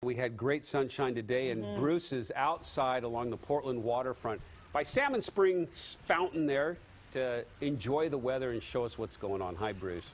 We had great sunshine today, and Bruce is outside along the Portland waterfront by Salmon Springs Fountain there to enjoy the weather and show us what's going on. Hi, Bruce.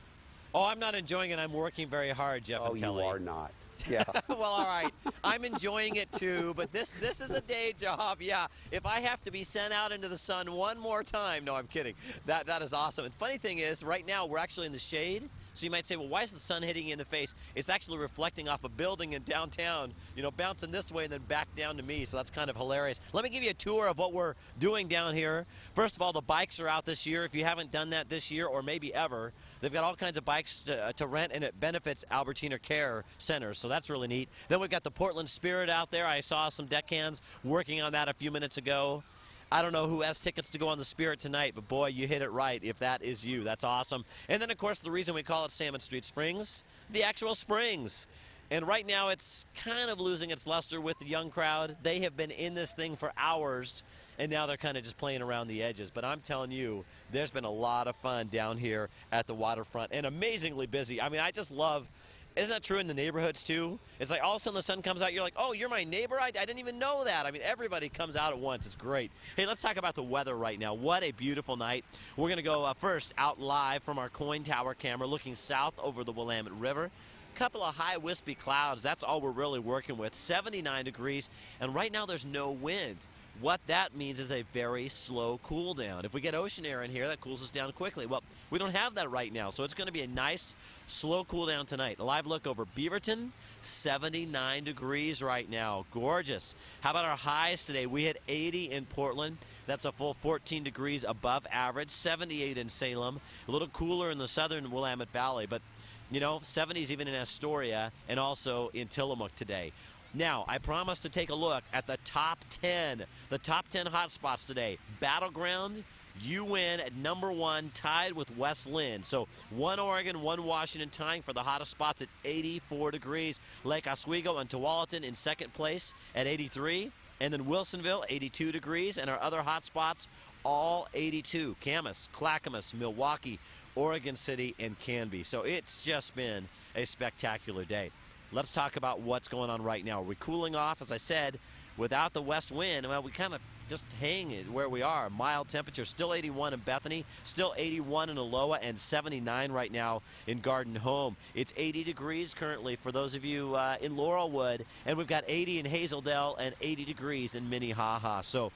Oh, I'm not enjoying it. I'm working very hard, Jeff and Kelly. Oh, you are not. Yeah. Well, all right. I'm enjoying it too, but this is a day job. Yeah. If I have to be sent out into the sun one more time, no, I'm kidding. That is awesome. And funny thing is, right now we're actually in the shade. So you might say, well, why is the sun hitting you in the face? It's actually reflecting off a building in downtown, bouncing this way and then back down to me. So that's kind of hilarious. Let me give you a tour of what we're doing down here. First of all, the bikes are out this year. If you haven't done that this year or maybe ever, they've got all kinds of bikes to rent, and it benefits Albertina Care Centers. So that's really neat. Then we've got the Portland Spirit out there. I saw some deckhands working on that a few minutes ago. I don't know who has tickets to go on the Spirit tonight, but boy, you hit it right if that is you. That's awesome. And then, of course, the reason we call it Salmon Street Springs, the actual springs. And right now it's kind of losing its luster with the young crowd. They have been in this thing for hours, and now they're kind of just playing around the edges. But I'm telling you, there's been a lot of fun down here at the waterfront and amazingly busy. I mean, I just love... Isn't that true in the neighborhoods, too? It's like all of a sudden the sun comes out, you're like, oh, you're my neighbor? I didn't even know that. I mean, everybody comes out at once. It's great. Hey, let's talk about the weather right now. What a beautiful night. We're going to go first out live from our KOIN Tower camera looking south over the Willamette River. Couple of high wispy clouds. That's all we're really working with. 79 degrees, and right now there's no wind. What that means is a very slow cool down. If we get ocean air in here, that cools us down quickly. Well, we don't have that right now, so it's going to be a nice slow cool down tonight. A live look over Beaverton, 79 degrees right now. Gorgeous. How about our highs today? We hit 80 in Portland. That's a full 14 degrees above average. 78 in Salem. A little cooler in the southern Willamette Valley, but 70s even in Astoria and also in Tillamook today. Now, I promised to take a look at the top 10 hot spots today. Battleground, you win at number 1, tied with West Lynn. So 1 Oregon, 1 Washington, tying for the hottest spots at 84 degrees. Lake Oswego and Tualatin in second place at 83. And then Wilsonville, 82 degrees. And our other hot spots, all 82. Camas, Clackamas, Milwaukee, Oregon City, and Canby. So it's just been a spectacular day. Let's talk about what's going on right now. Are we cooling off? As I said, without the west wind, well, we kind of just hang it where we are. Mild temperature, still 81 in Bethany, still 81 in Aloha, and 79 right now in Garden Home. It's 80 degrees currently for those of you in Laurelwood, and we've got 80 in Hazeldale and 80 degrees in Minnehaha. So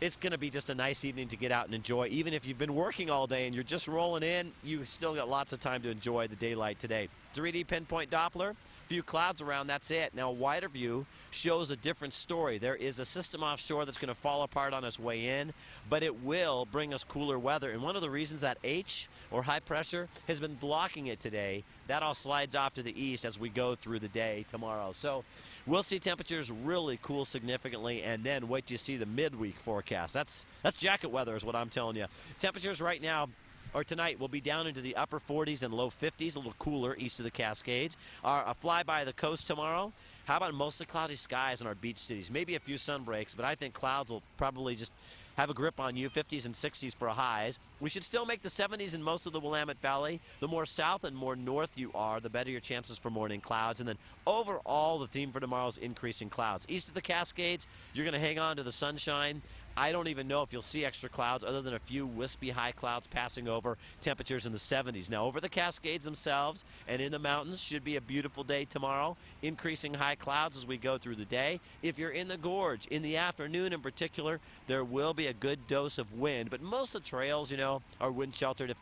it's going to be just a nice evening to get out and enjoy. Even if you've been working all day and you're just rolling in, you still got lots of time to enjoy the daylight today. 3D pinpoint Doppler, few clouds around, that's it. Now, a wider view shows a different story. There is a system offshore that's going to fall apart on its way in, but it will bring us cooler weather. And one of the reasons that H, or high pressure, has been blocking it today, that all slides off to the east as we go through the day tomorrow. So we'll see temperatures really cool significantly, and then wait till you see the midweek forecast. That's jacket weather is what I'm telling you. Temperatures right now, or tonight, will be down into the upper 40s and low 50s, a little cooler east of the Cascades. A flyby of the coast tomorrow. How about mostly cloudy skies in our beach cities? Maybe a few sun breaks, but I think clouds will probably just have a grip on you, 50s and 60s for highs. We should still make the 70s in most of the Willamette Valley. The more south and more north you are, the better your chances for morning clouds. And then overall, the theme for tomorrow is increasing clouds. East of the Cascades, you're going to hang on to the sunshine. I don't even know if you'll see extra clouds other than a few wispy high clouds passing over. Temperatures in the 70s. Now, over the Cascades themselves and in the mountains, should be a beautiful day tomorrow. Increasing high clouds as we go through the day. If you're in the gorge, in the afternoon in particular, there will be a good dose of wind. But most of the trails, are wind sheltered. If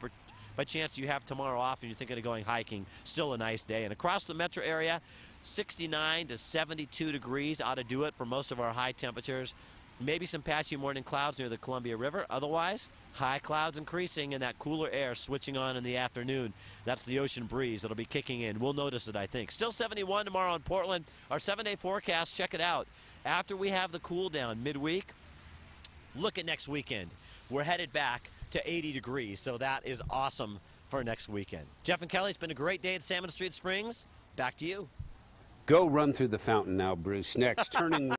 by chance you have tomorrow off and you're thinking of going hiking, still a nice day. And across the metro area, 69 to 72 degrees ought to do it for most of our high temperatures. Maybe some patchy morning clouds near the Columbia River. Otherwise, high clouds increasing and that cooler air switching on in the afternoon. That's the ocean breeze that'll be kicking in. We'll notice it, I think. Still 71 tomorrow in Portland. Our 7-day forecast, check it out. After we have the cool down midweek, look at next weekend. We're headed back to 80 degrees, so that is awesome for next weekend. Jeff and Kelly, it's been a great day at Salmon Street Springs. Back to you. Go run through the fountain now, Bruce. Next, turning